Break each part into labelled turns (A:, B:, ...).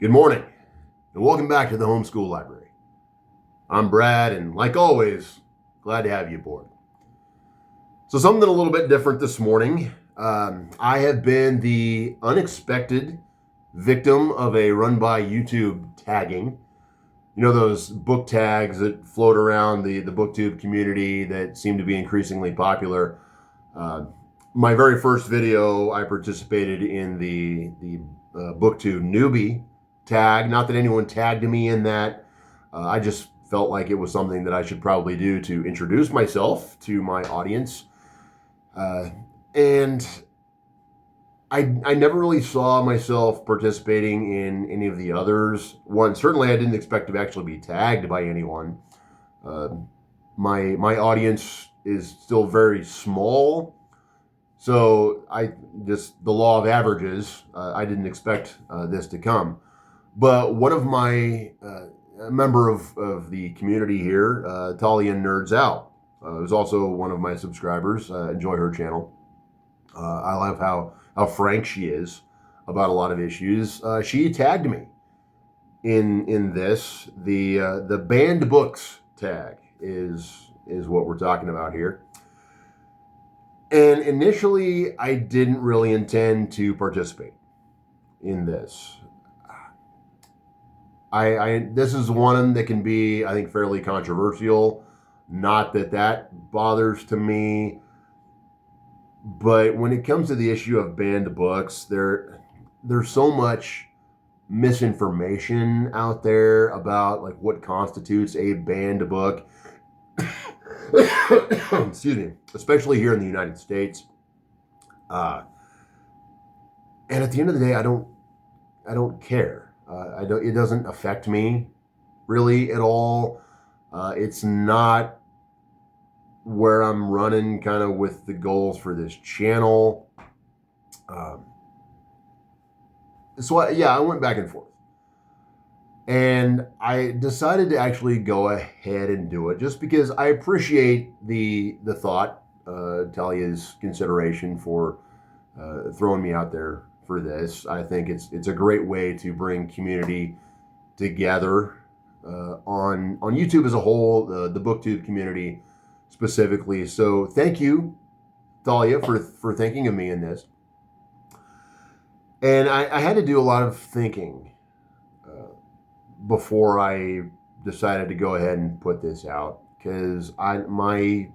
A: Good morning, and welcome back to the Homeschool Library. I'm Brad, and like always, glad to have you aboard. So something a little bit different this morning. I have been the unexpected victim of a run by YouTube tagging. You know those book tags that float around the BookTube community that seem to be increasingly popular. My very first video, I participated in the BookTube newbie tag. Not that anyone tagged me in that. I just felt like it was something that I should probably do to introduce myself to my audience. And I never really saw myself participating in any of the others. Certainly I didn't expect to actually be tagged by anyone. My audience is still very small. So the law of averages, I didn't expect this to come. But one of my, a member of the community here, Talia Nerds Out, is also one of my subscribers. Enjoy her channel. I love how frank she is about a lot of issues. She tagged me in this. The banned books tag is what we're talking about here. And initially, I didn't really intend to participate in this. This is one that can be, I think, fairly controversial. Not that bothers to me. But when it comes to the issue of banned books, there's so much misinformation out there about like what constitutes a banned book. Excuse me, especially here in the United States. And at the end of the day, I don't care. It doesn't affect me really at all. It's not where I'm running kind of with the goals for this channel. I went back and forth. And I decided to actually go ahead and do it just because I appreciate the thought, Talia's consideration for throwing me out there for this. I think it's a great way to bring community together on YouTube as a whole, the BookTube community specifically. So thank you, Talia, for thinking of me in this. And I had to do a lot of thinking before I decided to go ahead and put this out, because my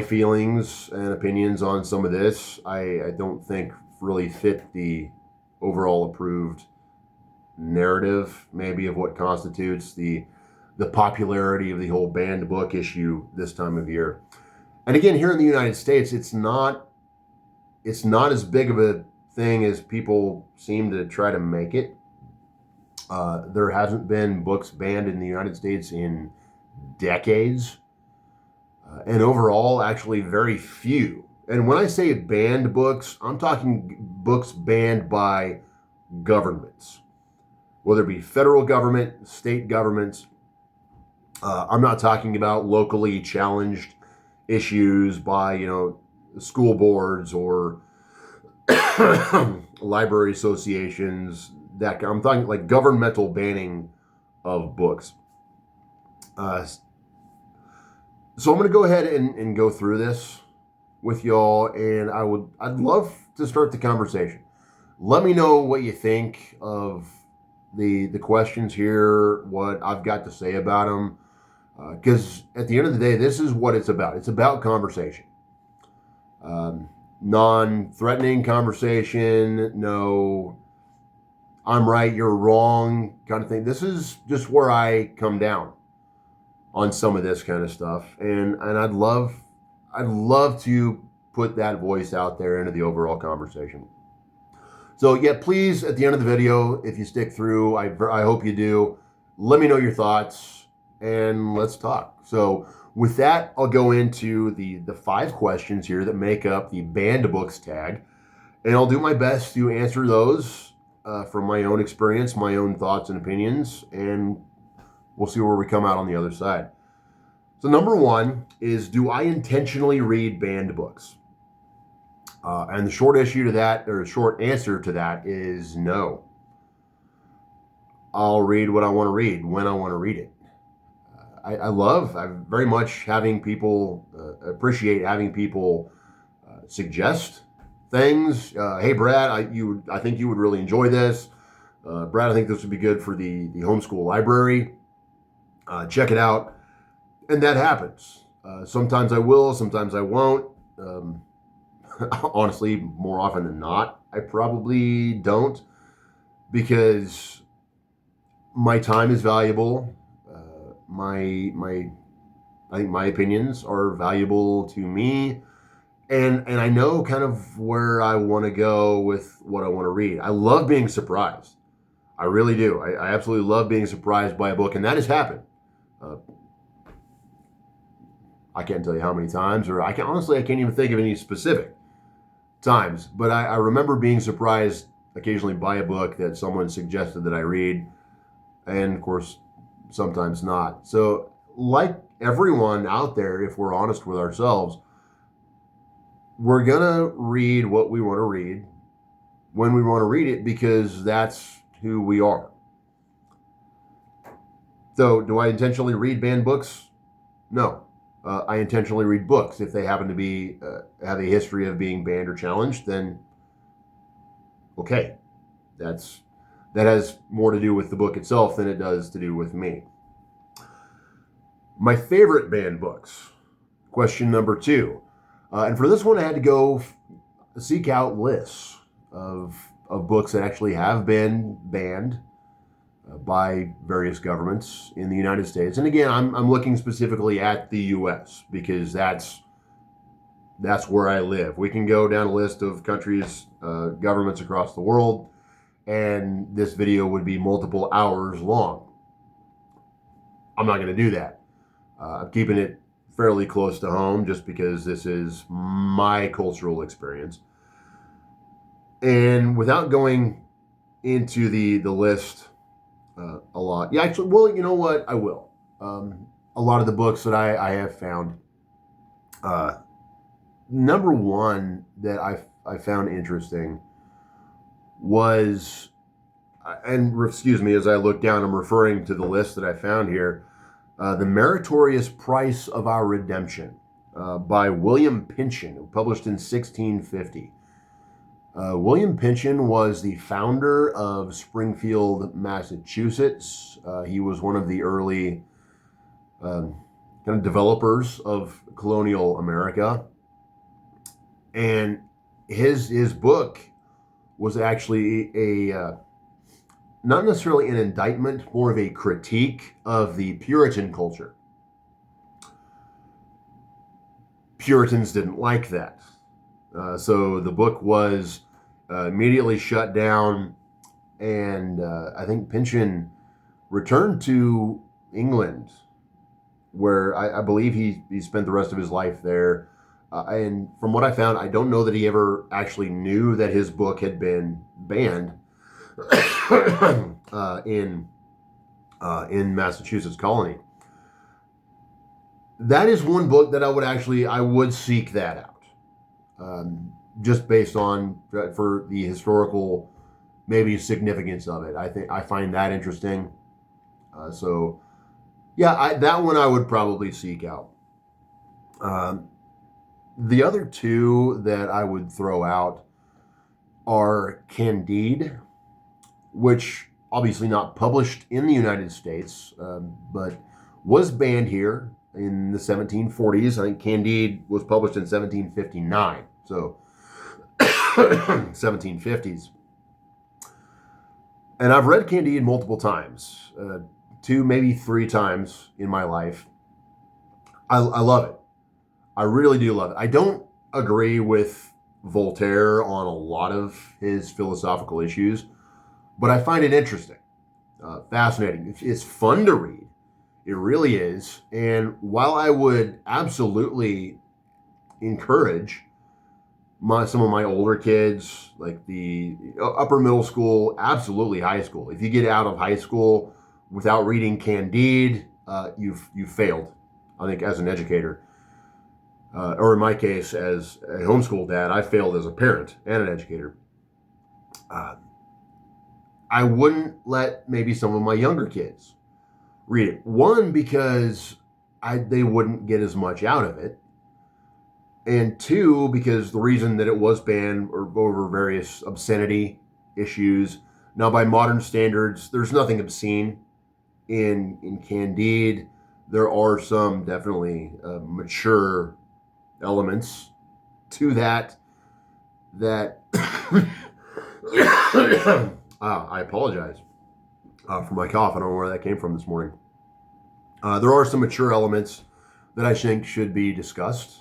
A: feelings and opinions on some of this I don't think really fit the overall approved narrative maybe of what constitutes the popularity of the whole banned book issue this time of year. And again, here in the United States, it's not as big of a thing as people seem to try to make it. There hasn't been books banned in the United States in decades. And overall, actually very few. And when I say banned books, I'm talking books banned by governments, whether it be federal government, state governments. I'm not talking about locally challenged issues by, school boards or library associations. I'm talking like governmental banning of books. So I'm going to go ahead and go through this with y'all, and I'd love to start the conversation. Let me know what you think of the questions here, what I've got to say about them, because at the end of the day, this is what it's about. It's about conversation. Non-threatening conversation, no I'm right, you're wrong kind of thing. This is just where I come down on some of this kind of stuff. And I'd love to put that voice out there into the overall conversation. So yeah, please, at the end of the video, if you stick through, I hope you do, let me know your thoughts and let's talk. So with that, I'll go into the 5 questions here that make up the banned books tag, and I'll do my best to answer those from my own experience, my own thoughts and opinions, and we'll see where we come out on the other side. So number 1 is, do I intentionally read banned books? And the short answer to that is no. I'll read what I want to read when I want to read it. I very much having people, appreciate having people suggest things. Hey, Brad, I think you would really enjoy this. Brad, I think this would be good for the homeschool library. Check it out. And that happens. Sometimes I will, sometimes I won't. Honestly, more often than not, I probably don't, because my time is valuable. I think my opinions are valuable to me, and I know kind of where I want to go with what I want to read. I love being surprised. I really do. I absolutely love being surprised by a book, and that has happened. Uh, I can't tell you how many times, or I can't even think of any specific times, but I remember being surprised occasionally by a book that someone suggested that I read, and of course, sometimes not. So, like everyone out there, if we're honest with ourselves, we're gonna read what we want to read when we want to read it, because that's who we are. So, do I intentionally read banned books? No. I intentionally read books. If they happen to be have a history of being banned or challenged, then okay, that has more to do with the book itself than it does to do with me. My favorite banned books. Question number 2. And for this one, I had to go seek out lists of books that actually have been banned by various governments in the United States. And again, I'm looking specifically at the U.S. because that's where I live. We can go down a list of countries, governments across the world, and this video would be multiple hours long. I'm not going to do that. I'm keeping it fairly close to home just because this is my cultural experience. And without going into the list a lot. Yeah, actually, well, you know what? I will. A lot of the books that I have found, number one that I found interesting was, and excuse me, as I look down, I'm referring to the list that I found here, The Meritorious Price of Our Redemption by William Pynchon, published in 1650. William Pynchon was the founder of Springfield, Massachusetts. He was one of the early kind of developers of colonial America. And his book was actually a not necessarily an indictment, more of a critique of the Puritan culture. Puritans didn't like that. So the book was immediately shut down, and I think Pynchon returned to England, where I believe he spent the rest of his life there. And from what I found, I don't know that he ever actually knew that his book had been banned in Massachusetts colony. That is one book that I would seek that out. Just based on for the historical maybe significance of it. I find that interesting. So yeah, that one I would probably seek out. The other two that I would throw out are Candide, which obviously not published in the United States, but was banned here in the 1740s. I think Candide was published in 1759, so 1750s. And I've read Candide multiple times, 2, maybe 3 times in my life. I love it. I really do love it. I don't agree with Voltaire on a lot of his philosophical issues, but I find it interesting, fascinating. It's fun to read. It really is. And while I would absolutely encourage some of my older kids, like the upper middle school, absolutely high school. If you get out of high school without reading Candide, you've failed, I think, as an educator. Or in my case, as a homeschool dad, I failed as a parent and an educator. I wouldn't let maybe some of my younger kids read it. One, because they wouldn't get as much out of it. And two, because the reason that it was banned over various obscenity issues. Now, by modern standards, there's nothing obscene in Candide. There are some definitely mature elements to that. I apologize for my cough. I don't know where that came from this morning. There are some mature elements that I think should be discussed.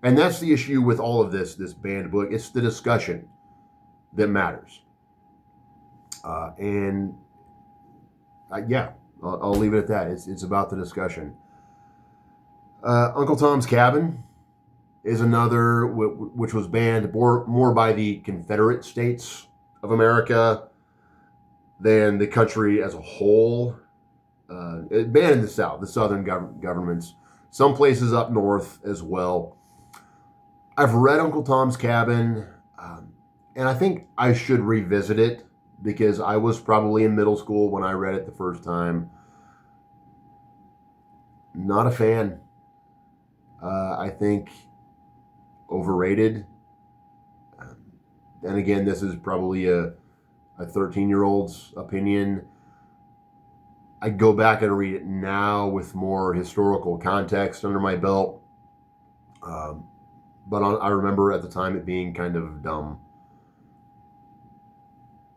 A: And that's the issue with all of this banned book. It's the discussion that matters. I'll leave it at that. It's about the discussion. Uncle Tom's Cabin is another which was banned more by the Confederate States of America than the country as a whole. It banned in the South, the Southern governments, some places up north as well. I've read Uncle Tom's Cabin, and I think I should revisit it because I was probably in middle school when I read it the first time. Not a fan. I think overrated. And again, this is probably a 13-year-old's opinion. I'd go back and read it now with more historical context under my belt. But I remember at the time it being kind of dumb.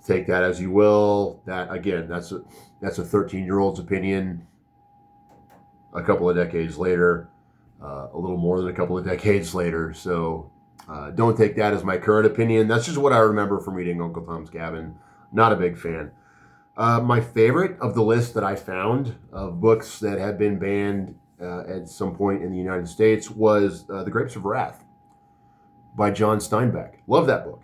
A: Take that as you will. That again, that's a 13-year-old's opinion. A couple of decades later, a little more than a couple of decades later. So don't take that as my current opinion. That's just what I remember from reading Uncle Tom's Cabin. Not a big fan. My favorite of the list that I found of books that had been banned at some point in the United States was The Grapes of Wrath by John Steinbeck. Love that book.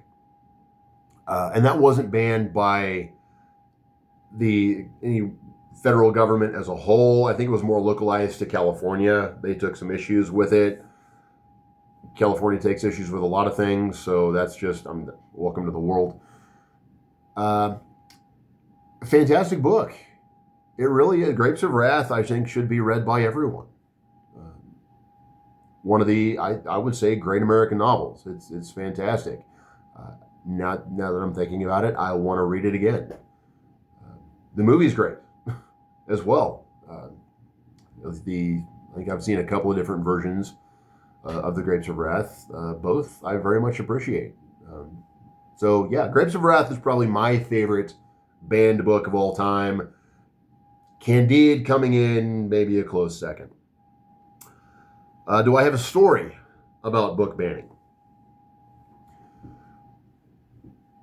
A: And that wasn't banned by any federal government as a whole. I think it was more localized to California. They took some issues with it. California takes issues with a lot of things, so that's just welcome to the world. Fantastic book. It really is. Grapes of Wrath, I think, should be read by everyone. One of the, I would say, great American novels. It's fantastic. Now that I'm thinking about it, I want to read it again. The movie's great as well. I think I've seen a couple of different versions of The Grapes of Wrath. Both I very much appreciate. So yeah, Grapes of Wrath is probably my favorite banned book of all time. Candide coming in maybe a close second. Do I have a story about book banning?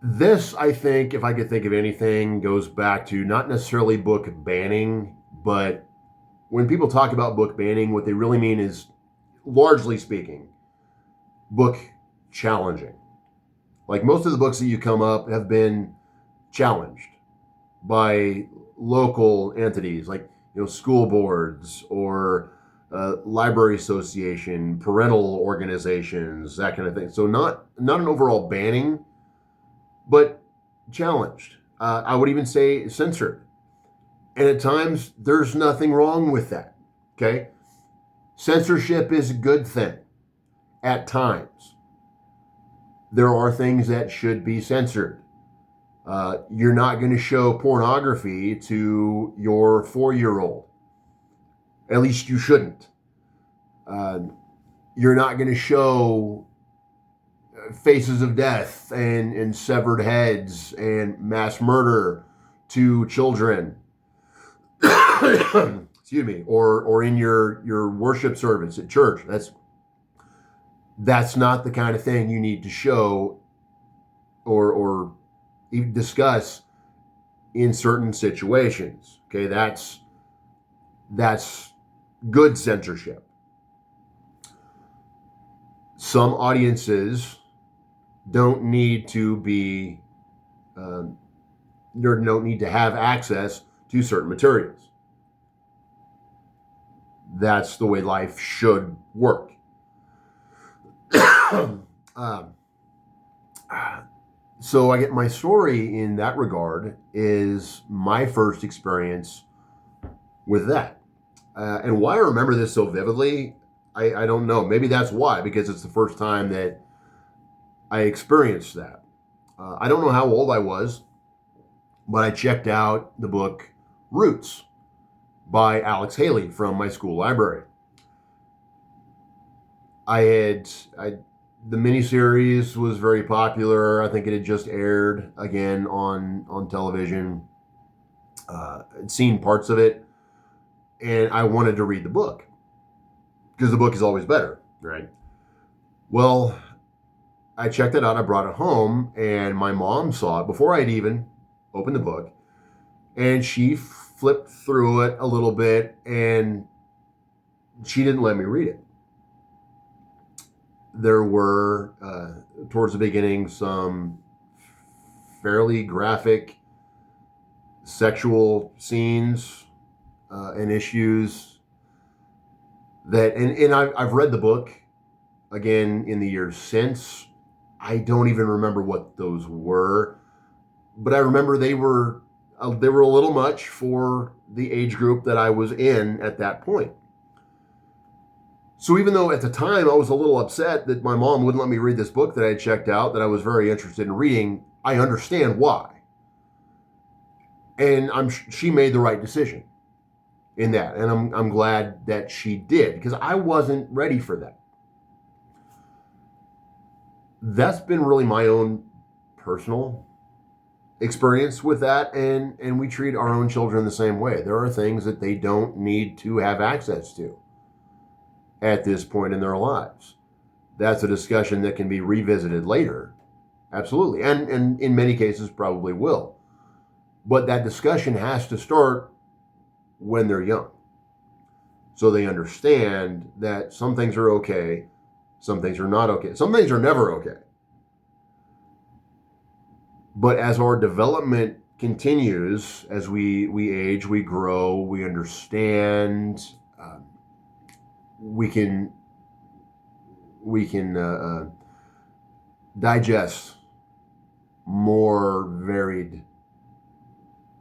A: This, I think, if I could think of anything, goes back to not necessarily book banning, but when people talk about book banning, what they really mean is, largely speaking, book challenging. Like most of the books that you come up have been challenged by local entities, like school boards or library association, parental organizations, that kind of thing. So not an overall banning, but challenged. I would even say censored. And at times, there's nothing wrong with that. Okay? Censorship is a good thing. At times, there are things that should be censored. You're not going to show pornography to your 4-year-old. At least you shouldn't. You're not going to show faces of death and severed heads and mass murder to children. Excuse me. Or in your worship service at church. That's not the kind of thing you need to show or even discuss in certain situations. Okay, that's good censorship. Some audiences don't need to be don't need to have access to certain materials. That's the way life should work. So I get my story in that regard is my first experience with that. And why I remember this so vividly, I don't know. Maybe that's why, because it's the first time that I experienced that. I don't know how old I was, but I checked out the book Roots by Alex Haley from my school library. The miniseries was very popular. I think it had just aired again on television. I'd seen parts of it, and I wanted to read the book because the book is always better, right? Well, I checked it out. I brought it home, and my mom saw it before I'd even opened the book, and she flipped through it a little bit, and she didn't let me read it. There were, towards the beginning, some fairly graphic sexual scenes and issues that, and I've read the book again in the years since. I don't even remember what those were, but I remember they were a little much for the age group that I was in at that point. So even though at the time I was a little upset that my mom wouldn't let me read this book that I had checked out, that I was very interested in reading, I understand why. And she made the right decision in that. And I'm glad that she did, because I wasn't ready for that. That's been really my own personal experience with that, and we treat our own children the same way. There are things that they don't need to have access to at this point in their lives. That's a discussion that can be revisited later. Absolutely. And in many cases probably will. But that discussion has to start when they're young. So they understand that some things are okay, some things are not okay. Some things are never okay. But as our development continues, as we age, we grow, we understand, we can digest more varied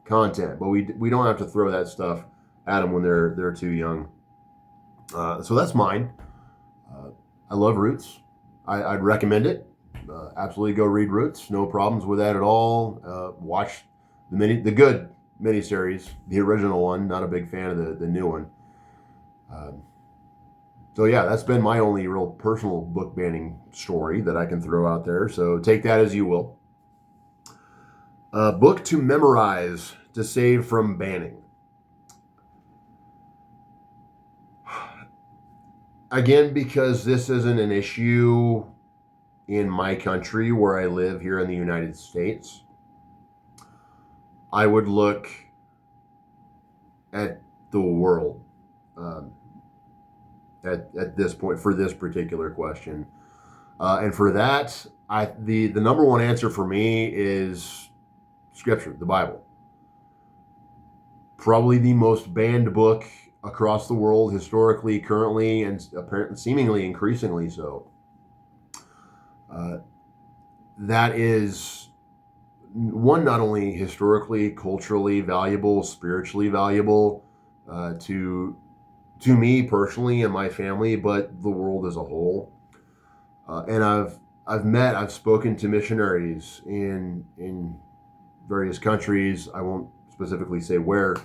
A: content, but we don't have to throw that stuff at them when they're too young. So that's mine. I love Roots. I'd recommend it. Absolutely go read Roots. No problems with that at all. Watch the good miniseries, the original one. Not a big fan of the new one. So yeah, that's been my only real personal book banning story that I can throw out there. So take that as you will. Book to memorize to save from banning. Again, because this isn't an issue in my country where I live here in the United States, I would look at the world at this point for this particular question. And for that, the number one answer for me is Scripture, the Bible. Probably the most banned book across the world historically, currently, and apparently seemingly increasingly so. That is one, not only historically, culturally valuable, spiritually valuable to me personally and my family, but the world as a whole. And I've spoken to missionaries in various countries. I won't specifically say where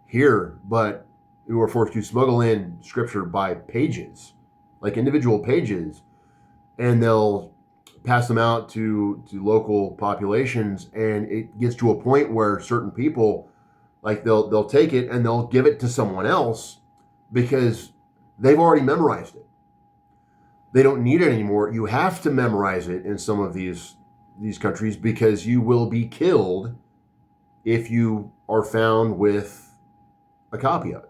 A: here, but who are forced to smuggle in Scripture by pages, like individual pages, and they'll pass them out to local populations, and it gets to a point where certain people, like they'll take it and they'll give it to someone else because they've already memorized it. They don't need it anymore. You have to memorize it in some of these countries because you will be killed if you are found with a copy of it.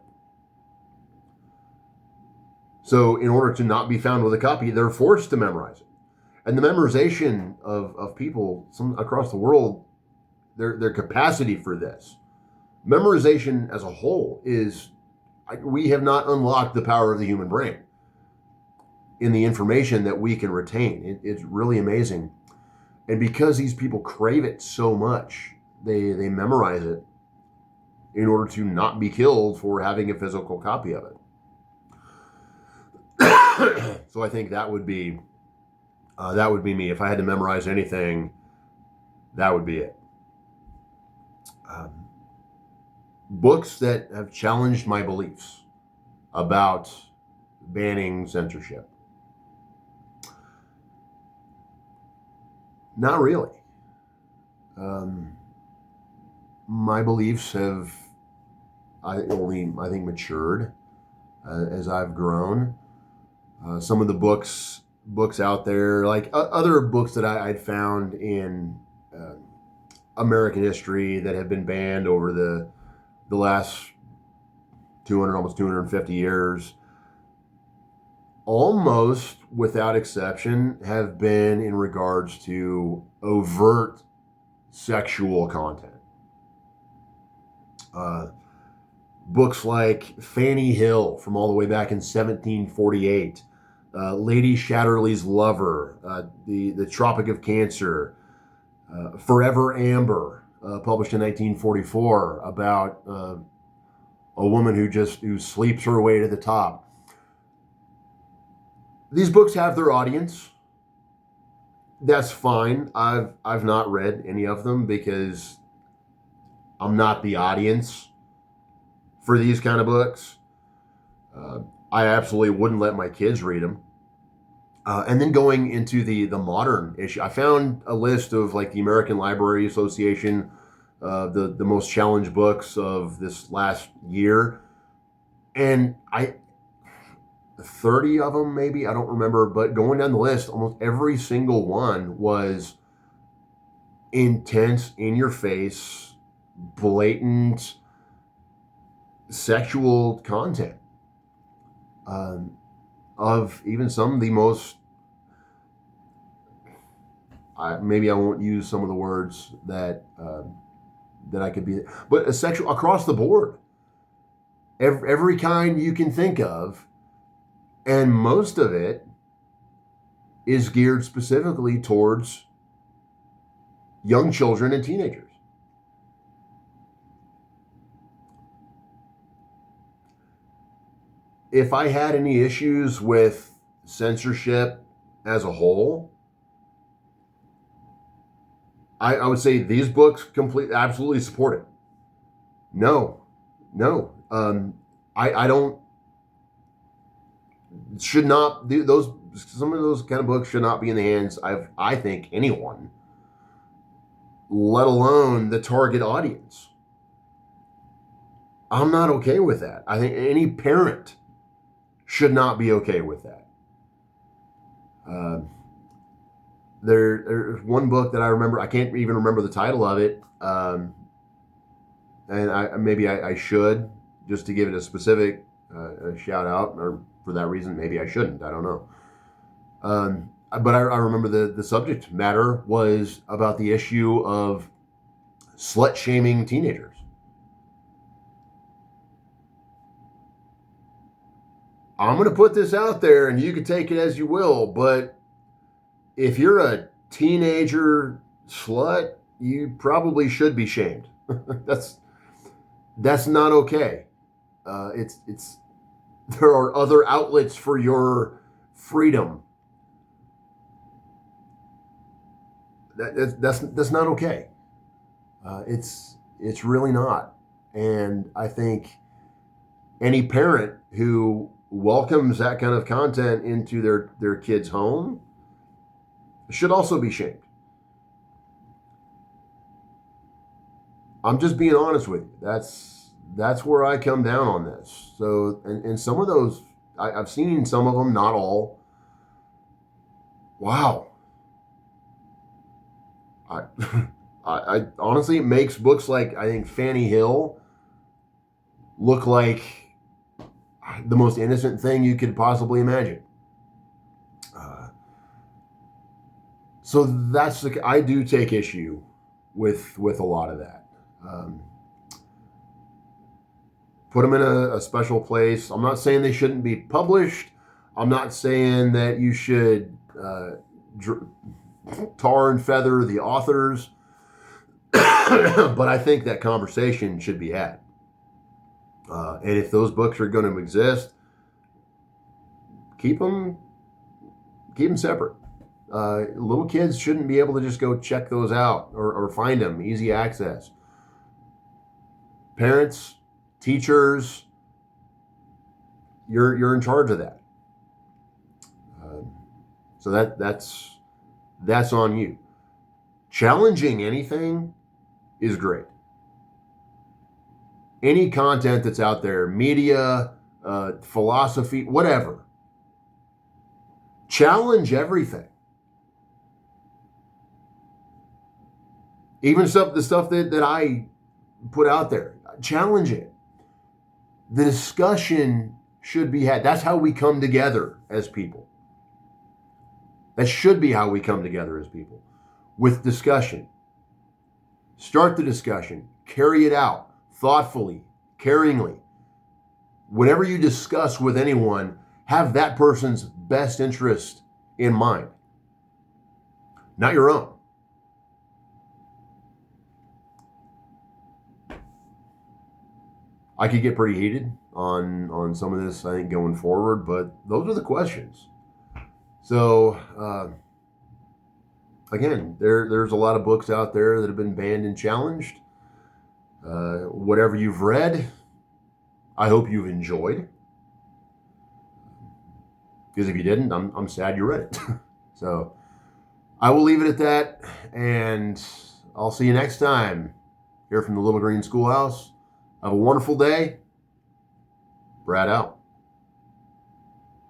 A: So in order to not be found with a copy, they're forced to memorize it. And the memorization of people across the world, their capacity for this, memorization as a whole we have not unlocked the power of the human brain in the information that we can retain. It's really amazing. And because these people crave it so much, they memorize it in order to not be killed for having a physical copy of it. So I think that would be me. If I had to memorize anything, that would be it. Books that have challenged my beliefs about banning censorship. Not really. My beliefs have, I think, matured as I've grown. Some of the books out there, like other books that I'd found in American history that have been banned over the last 200, almost 250 years, almost without exception, have been in regards to overt sexual content. Books like Fanny Hill from all the way back in 1748, Lady Chatterley's Lover, the Tropic of Cancer, Forever Amber, published in 1944, about a woman who sleeps her way to the top. These books have their audience. That's fine. I've not read any of them because I'm not the audience for these kind of books. I absolutely wouldn't let my kids read them. And then going into the modern issue, I found a list of like the American Library Association, the most challenged books of this last year, and 30 of them maybe, I don't remember, but going down the list, almost every single one was intense, in your face, blatant sexual content of even some of the most, maybe I won't use some of the words that I could be, but a sexual across the board, every kind you can think of, and most of it is geared specifically towards young children and teenagers. If I had any issues with censorship as a whole, I would say these books absolutely support it. No. I don't, should not do those. Some of those kind of books should not be in the hands of, I think, anyone, let alone the target audience. I'm not okay with that. I think any parent should not be okay with that. There's one book that I remember. I can't even remember the title of it, and I should, just to give it a specific shout out, or for that reason maybe I shouldn't. I don't know. But I remember the subject matter was about the issue of slut shaming teenagers. I'm going to put this out there, and you can take it as you will, but if you're a teenager slut, you probably should be shamed. That's not okay. There are other outlets for your freedom. That's not okay. It's really not. And I think any parent who welcomes that kind of content into their kid's home should also be shamed. I'm just being honest with you. That's where I come down on this. So, and some of those, I've seen some of them, not all. Wow. I honestly, it makes books like, I think, Fanny Hill look like the most innocent thing you could possibly imagine. So I do take issue with a lot of that. Put them in a special place. I'm not saying they shouldn't be published. I'm not saying that you should tar and feather the authors, but I think that conversation should be had. And if those books are going to exist, keep them separate. Little kids shouldn't be able to just go check those out or find them, easy access. Parents, teachers, you're in charge of that. So that's on you. Challenging anything is great. Any content that's out there, media, philosophy, whatever. Challenge everything. Even the stuff that I put out there. Challenge it. The discussion should be had. That's how we come together as people. That should be how we come together as people. With discussion. Start the discussion. Carry it out thoughtfully, caringly. Whenever you discuss with anyone, have that person's best interest in mind, not your own. I could get pretty heated on some of this, I think, going forward, but those are the questions. So, again, there's a lot of books out there that have been banned and challenged. Whatever you've read, I hope you've enjoyed. Because if you didn't, I'm sad you read it. So I will leave it at that, and I'll see you next time here from the Little Green Schoolhouse. Have a wonderful day. Brad out.